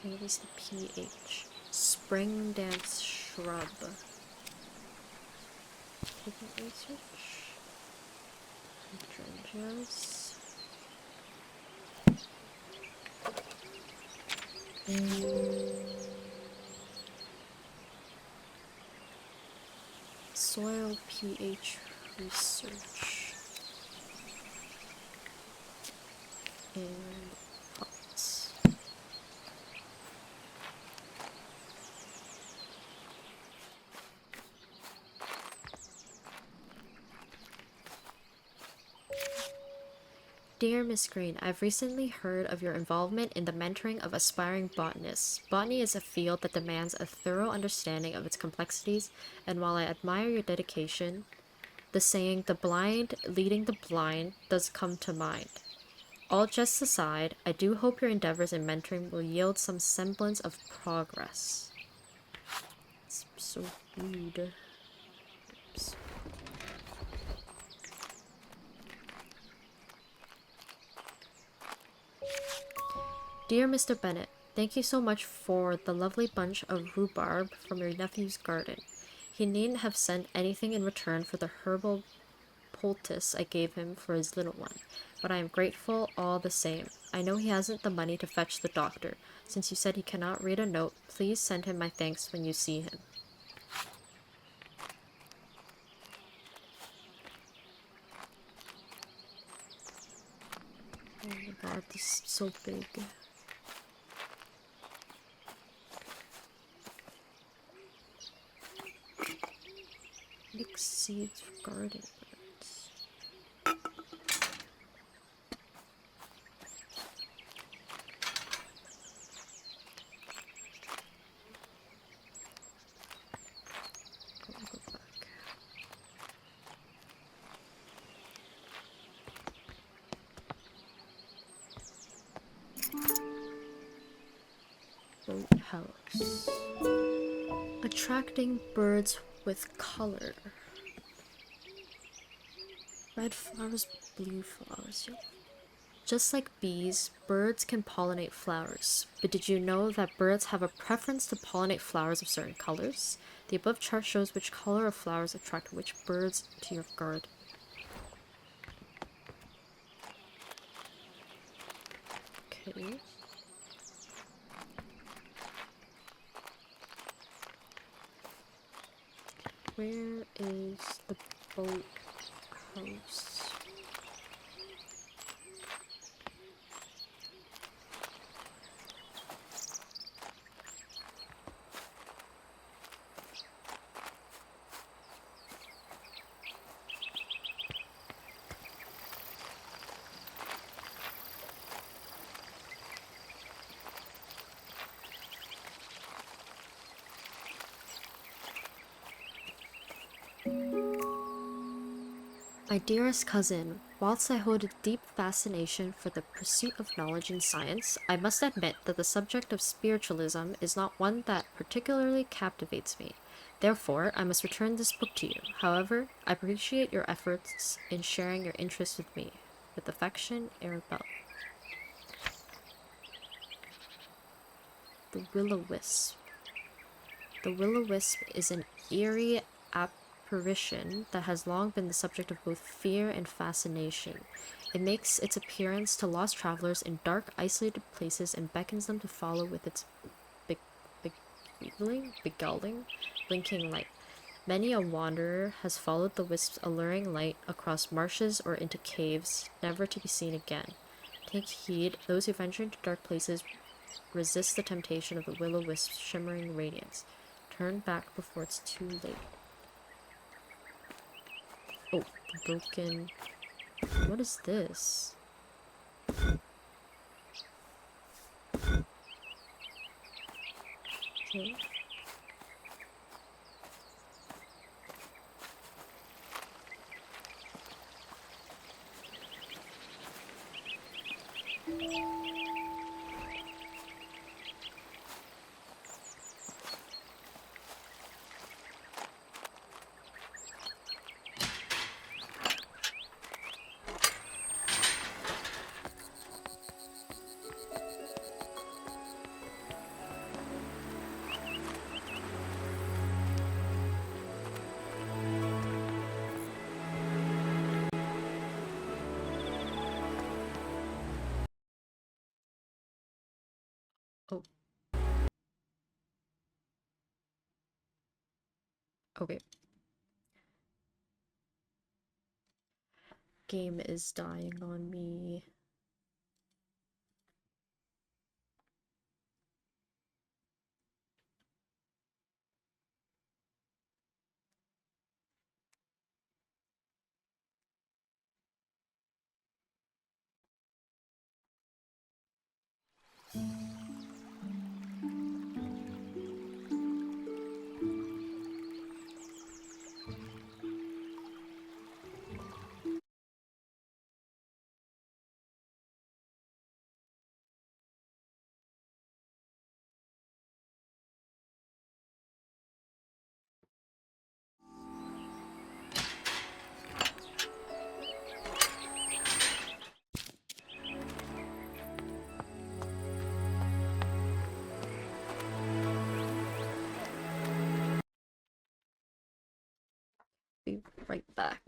Speaker 1: Okay, what is the pH? Spring dance shrub. Pigment research. Hydrangeas. Soil pH research. And pots. Dear Miss Green, I've recently heard of your involvement in the mentoring of aspiring botanists. Botany is a field that demands a thorough understanding of its complexities, and while I admire your dedication, the saying, the blind leading the blind, does come to mind. All jests aside, I do hope your endeavors in mentoring will yield some semblance of progress. It's so rude. Oops. Dear Mr. Bennett, thank you so much for the lovely bunch of rhubarb from your nephew's garden. He needn't have sent anything in return for the herbal poultice I gave him for his little one, but I am grateful all the same. I know he hasn't the money to fetch the doctor. Since you said he cannot read a note, please send him my thanks when you see him. Oh my god, this is so big. Mixed seeds for garden birds. Go back. Boathouse. Attracting birds with color. Red flowers, blue flowers, yellow. Just like bees, birds can pollinate flowers. But did you know that birds have a preference to pollinate flowers of certain colors? The above chart shows which color of flowers attract which birds to your garden. Okay. Where is the boat house? My dearest cousin, whilst I hold a deep fascination for the pursuit of knowledge and science, I must admit that the subject of spiritualism is not one that particularly captivates me. Therefore, I must return this book to you. However, I appreciate your efforts in sharing your interest with me. With affection, Arabelle. The Will-O-Wisp. The Will-O-Wisp is an eerie apparition that has long been the subject of both fear and fascination. It makes its appearance to lost travelers in dark, isolated places and beckons them to follow with its beguiling, blinking light. Many a wanderer has followed the wisp's alluring light across marshes or into caves, never to be seen again. Take heed, those who venture into dark places resist the temptation of the will-o-wisp's shimmering radiance. Turn back before it's too late. Oh, broken. What is this? Okay. Oh, okay. Game is dying on me. Be right back.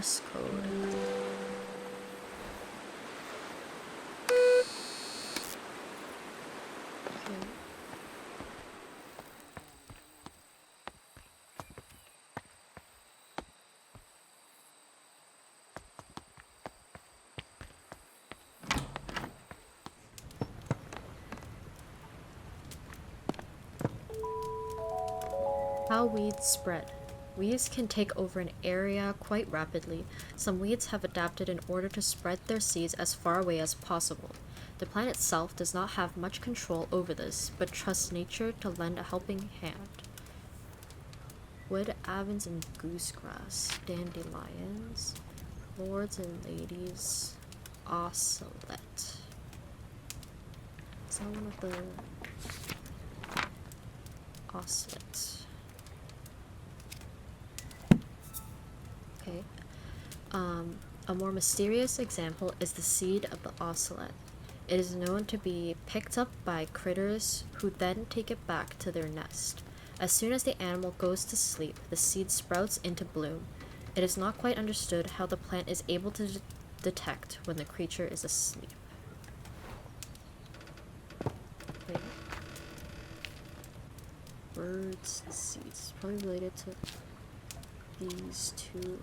Speaker 1: Morse code. Okay. How weeds spread. Weeds can take over an area quite rapidly. Some weeds have adapted in order to spread their seeds as far away as possible. The plant itself does not have much control over this, but trusts nature to lend a helping hand. Wood avens and goosegrass, dandelions, lords and ladies, ocelot. Is that one of the ocelot? Okay. A more mysterious example is the seed of the ocelot. It is known to be picked up by critters who then take it back to their nest. As soon as the animal goes to sleep, the seed sprouts into bloom. It is not quite understood how the plant is able to detect when the creature is asleep. Wait. Birds and seeds. Probably related to these two.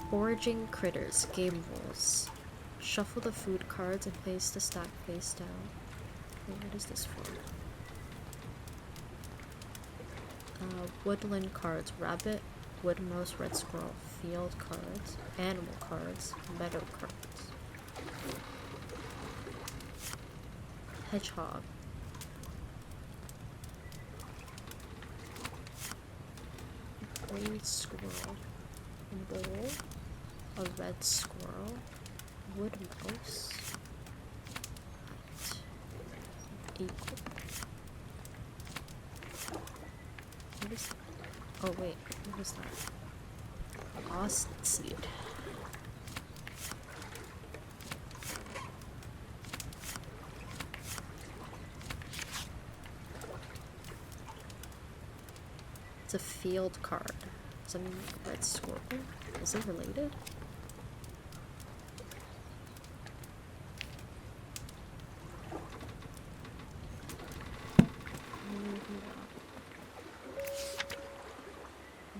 Speaker 1: Foraging critters, game rules. Shuffle the food cards and place the stack face down. Wait, what is this for? Woodland cards, rabbit, wood mouse, red squirrel, field cards, animal cards, meadow cards. Hedgehog. Green squirrel. Bowl. A red squirrel. Wood mouse. Eagle. What is that? Oh wait, what was that? Austin seed. It's a field card. Some red squirrel. Is it related?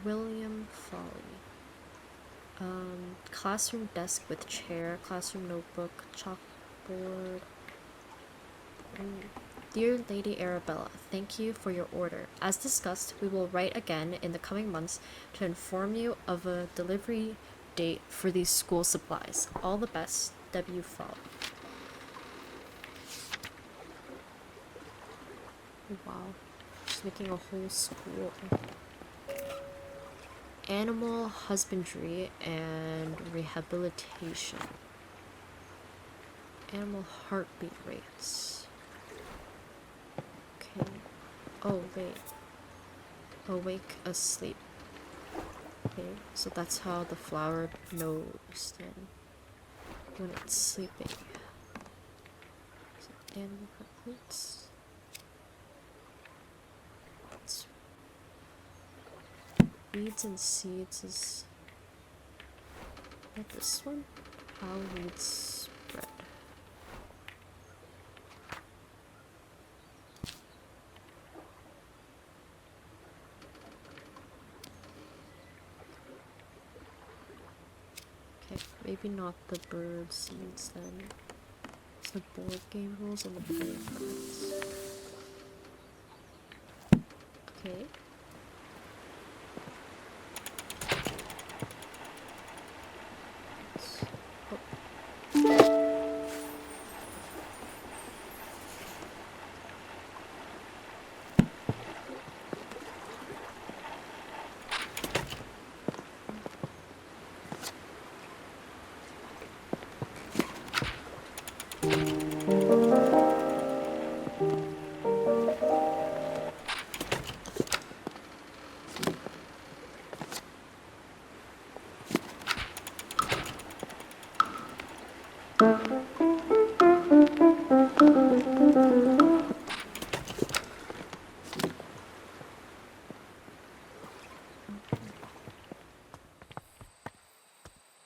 Speaker 1: William Folly. Classroom desk with chair, classroom notebook, chalkboard. Dear Lady Arabella, thank you for your order. As discussed, we will write again in the coming months to inform you of a delivery date for these school supplies. All the best, W. Folly. Wow, she's making a whole school. Animal husbandry and rehabilitation. Animal heartbeat rates. Okay. Oh, wait. Awake, asleep. Okay, so that's how the flower knows then when it's sleeping. So animal heartbeats. Weeds and seeds is not this one. How weeds spread. Okay, maybe not the bird seeds then. It's the board game rules and the player cards. Okay.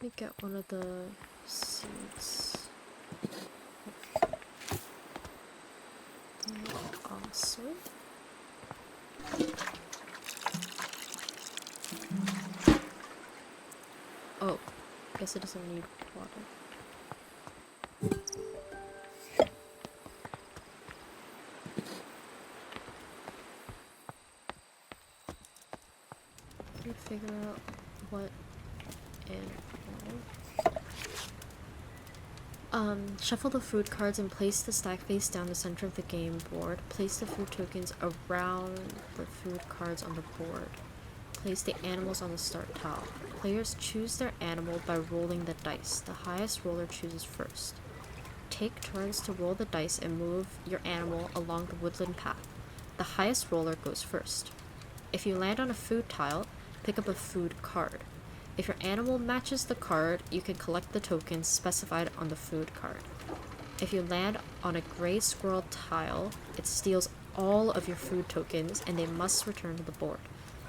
Speaker 1: me get one of the seeds. Awesome. Oh, guess it doesn't need water. Let me figure out what and shuffle the food cards and place the stack face down the center of the game board. Place the food tokens around the food cards on the board. Place the animals on the start tile. Players choose their animal by rolling the dice. The highest roller chooses first. Take turns to roll the dice and move your animal along the woodland path. The highest roller goes first. If you land on a food tile, pick up a food card. If your animal matches the card, you can collect the tokens specified on the food card. If you land on a gray squirrel tile, it steals all of your food tokens and they must return to the board.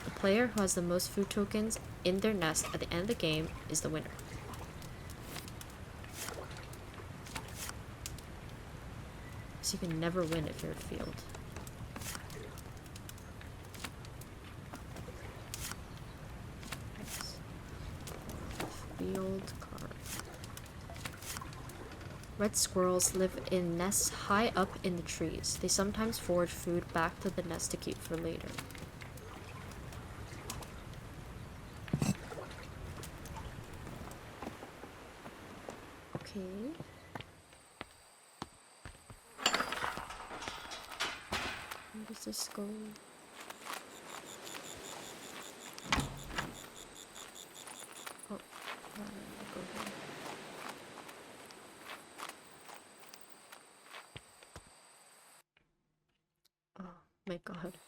Speaker 1: The player who has the most food tokens in their nest at the end of the game is the winner. So you can never win if you're at field. Field card. Red squirrels live in nests high up in the trees. They sometimes forage food back to the nest to keep for later. Okay. Where does this go? Oh, go here. Oh my god.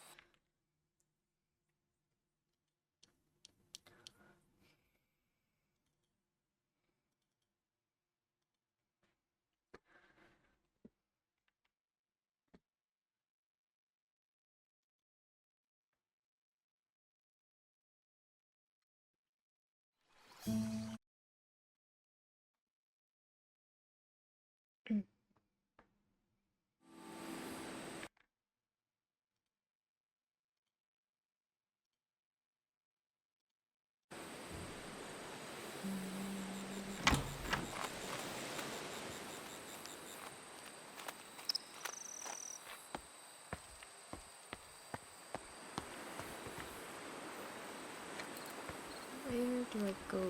Speaker 1: Where do I go?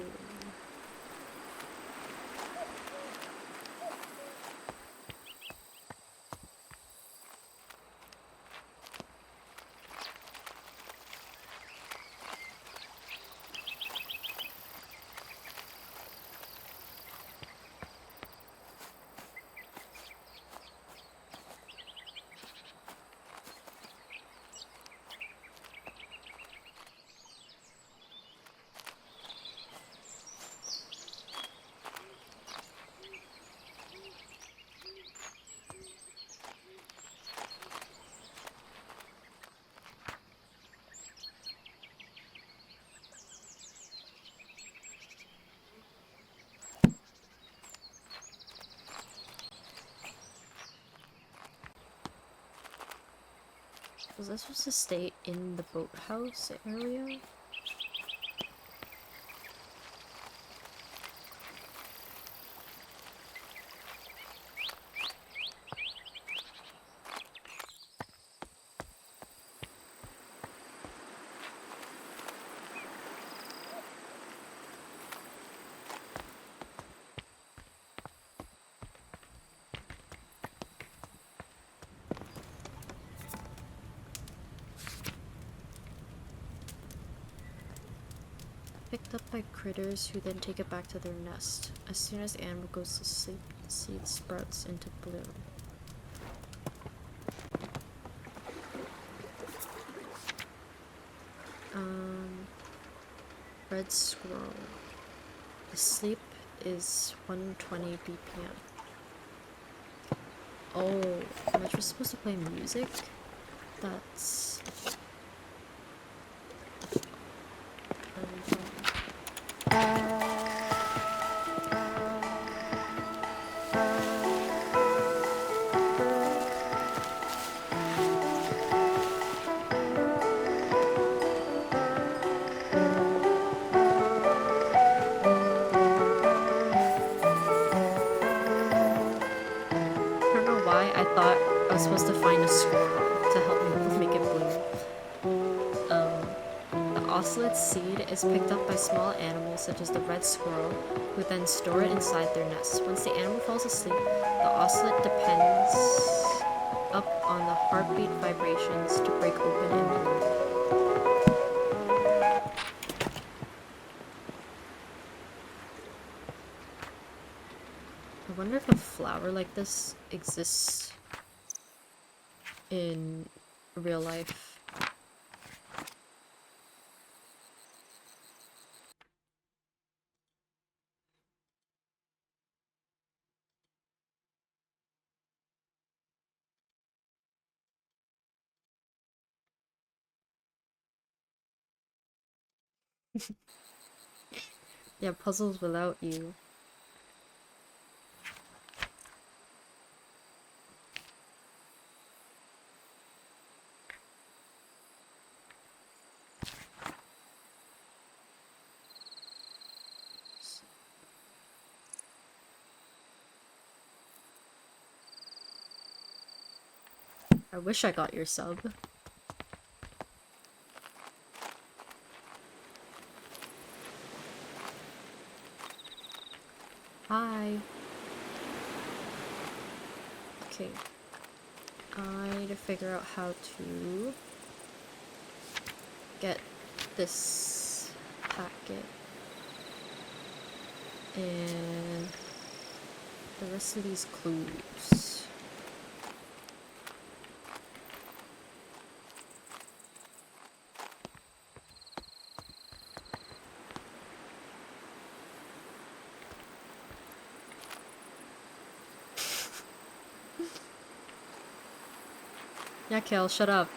Speaker 1: Was I supposed to stay in the boathouse area? Picked up by critters who then take it back to their nest. As soon as the animal goes to sleep, the seed sprouts into bloom. Red squirrel. The sleep is 120 BPM. Oh, am I just supposed to play music? That's... ocelot seed is picked up by small animals such as the red squirrel, who then store it inside their nest. Once the animal falls asleep, the ocelot depends up on the heartbeat vibrations to break open and bloom. I wonder if a flower like this exists in real life. Yeah, puzzles without you. I wish I got your sub. Hi. Okay. I need to figure out how to get this packet and the rest of these clues. Yeah, Kale, shut up.